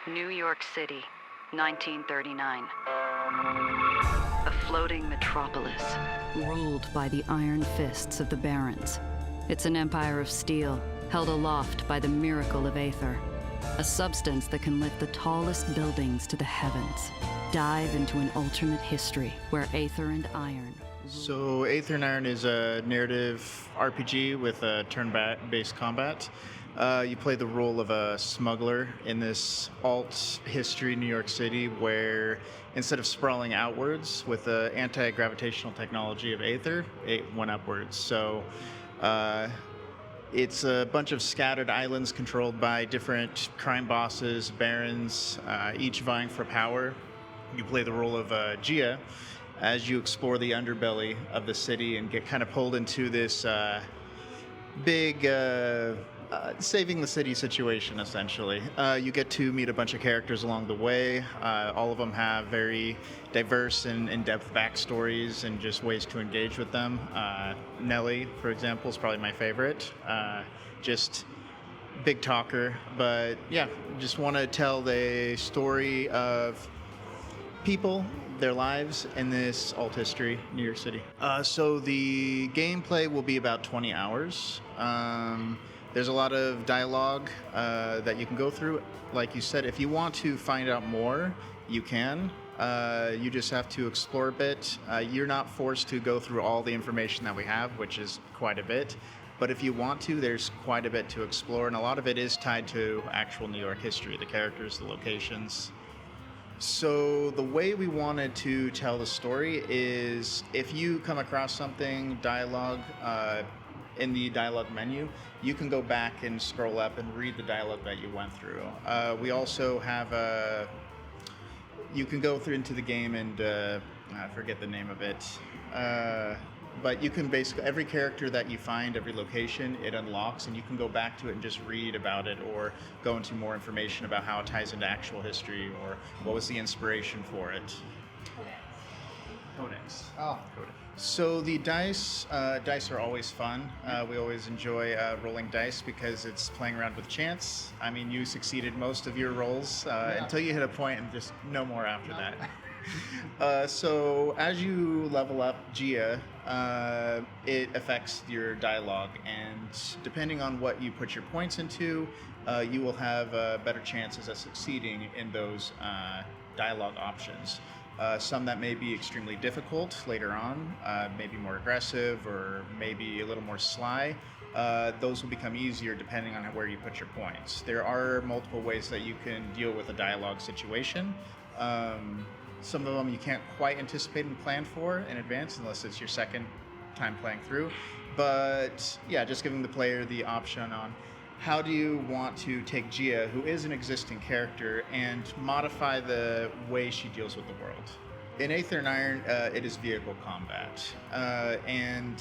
New York City, 1939. A floating metropolis, ruled by the iron fists of the barons. It's an empire of steel, held aloft by the miracle of Aether, a substance that can lift the tallest buildings to the heavens. Dive into an alternate history where Aether and Iron. So Aether and Iron is a narrative RPG with a turn-based combat. You play the role of a smuggler in this alt history New York City where instead of sprawling outwards with the anti-gravitational technology of Aether, it went upwards. So it's a bunch of scattered islands controlled by different crime bosses, barons, each vying for power. You play the role of Gia as you explore the underbelly of the city and get kind of pulled into this big saving the city situation, essentially. You get to meet a bunch of characters along the way. All of them have very diverse and in-depth backstories and just ways to engage with them. Nellie, for example, is probably my favorite. Just big talker, but yeah, just want to tell the story of people, their lives in this alt history, New York City. So the gameplay will be about 20 hours. There's a lot of dialogue that you can go through. Like you said, if you want to find out more, you can. You just have to explore a bit. You're not forced to go through all the information that we have, which is quite a bit. But if you want to, there's quite a bit to explore, and a lot of it is tied to actual New York history, the characters, the locations. So the way we wanted to tell the story is if you come across something, dialogue, in the dialogue menu, you can go back and scroll up and read the dialogue that you went through. We also have you can go through into the game and I forget the name of it. But you can basically, every character that you find, every location, it unlocks, and you can go back to it and just read about it or go into more information about how it ties into actual history or what was the inspiration for it. Codex. Oh. Codex. So the dice are always fun. We always enjoy rolling dice because it's playing around with chance. I mean, you succeeded most of your rolls until you hit a point and just no more after that. So as you level up Gia, it affects your dialogue, and depending on what you put your points into, you will have better chances at succeeding in those dialogue options. Some that may be extremely difficult later on, maybe more aggressive or maybe a little more sly. Those will become easier depending on where you put your points. There are multiple ways that you can deal with a dialogue situation. Some of them you can't quite anticipate and plan for in advance unless it's your second time playing through. But yeah, just giving the player the option on how do you want to take Gia, who is an existing character, and modify the way she deals with the world. In Aether and Iron, it is vehicle combat. And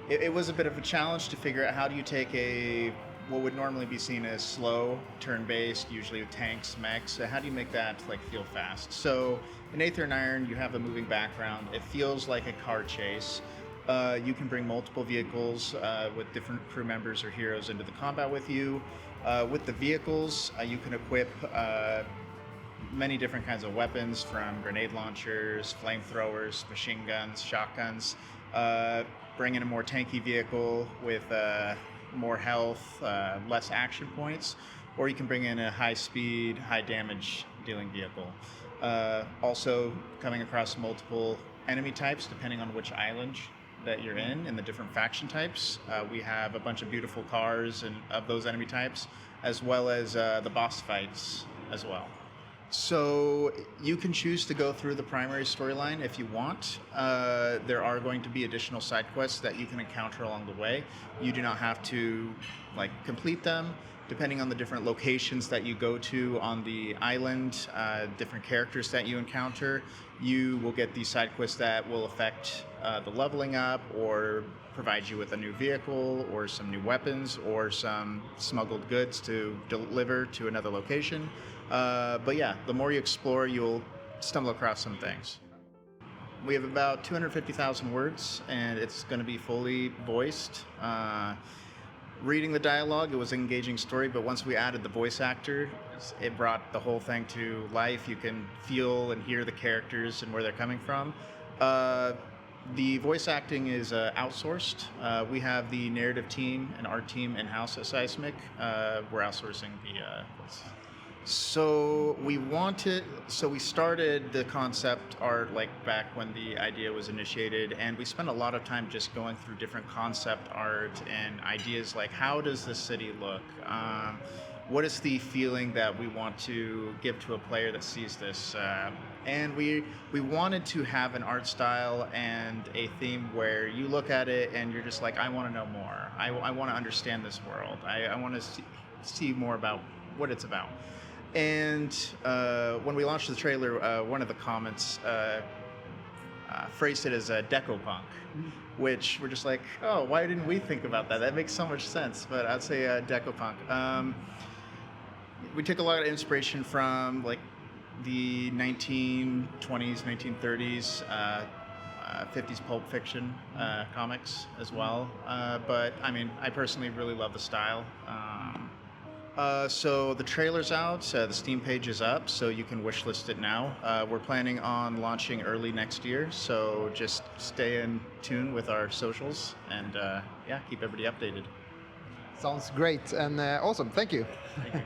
it was a bit of a challenge to figure out how do you take what would normally be seen as slow, turn-based, usually with tanks, mechs. How do you make that feel fast? So in Aether and Iron, you have a moving background. It feels like a car chase. You can bring multiple vehicles with different crew members or heroes into the combat with you. With the vehicles, you can equip many different kinds of weapons, from grenade launchers, flamethrowers, machine guns, shotguns. Bring in a more tanky vehicle with more health, less action points, or you can bring in a high-speed, high-damage dealing vehicle. Also, coming across multiple enemy types depending on which island that you're in and the different faction types. We have a bunch of beautiful cars and of those enemy types, as well as the boss fights as well. So you can choose to go through the primary storyline if you want. There are going to be additional side quests that you can encounter along the way. You do not have to complete them. Depending on the different locations that you go to on the island, different characters that you encounter, you will get these side quests that will affect the leveling up or provide you with a new vehicle or some new weapons or some smuggled goods to deliver to another location. But yeah, the more you explore, you'll stumble across some things. We have about 250,000 words, and it's going to be fully voiced. reading the dialogue, it was an engaging story, but once we added the voice actor, it brought the whole thing to life. You can feel and hear the characters and where they're coming from. The voice acting is outsourced. We have the narrative team and art team in-house at Seismic. We're outsourcing the voice. So we started the concept art like back when the idea was initiated, and we spent a lot of time just going through different concept art and ideas like, how does the city look? What is the feeling that we want to give to a player that sees this? And we wanted to have an art style and a theme where you look at it and you're just like, I want to know more. I want to understand this world. I want to see more about what it's about. And when we launched the trailer, one of the comments phrased it as a deco-punk, which we're just like, oh, why didn't we think about that? That makes so much sense, but I'd say deco-punk. We took a lot of inspiration from like the 1920s, 1930s, 50s Pulp Fiction comics as well. But I mean, I personally really love the style. So the trailer's out, the Steam page is up, so you can wishlist it now. We're planning on launching early next year, so just stay in tune with our socials and yeah, keep everybody updated. Sounds great and awesome. Thank you. Thank you.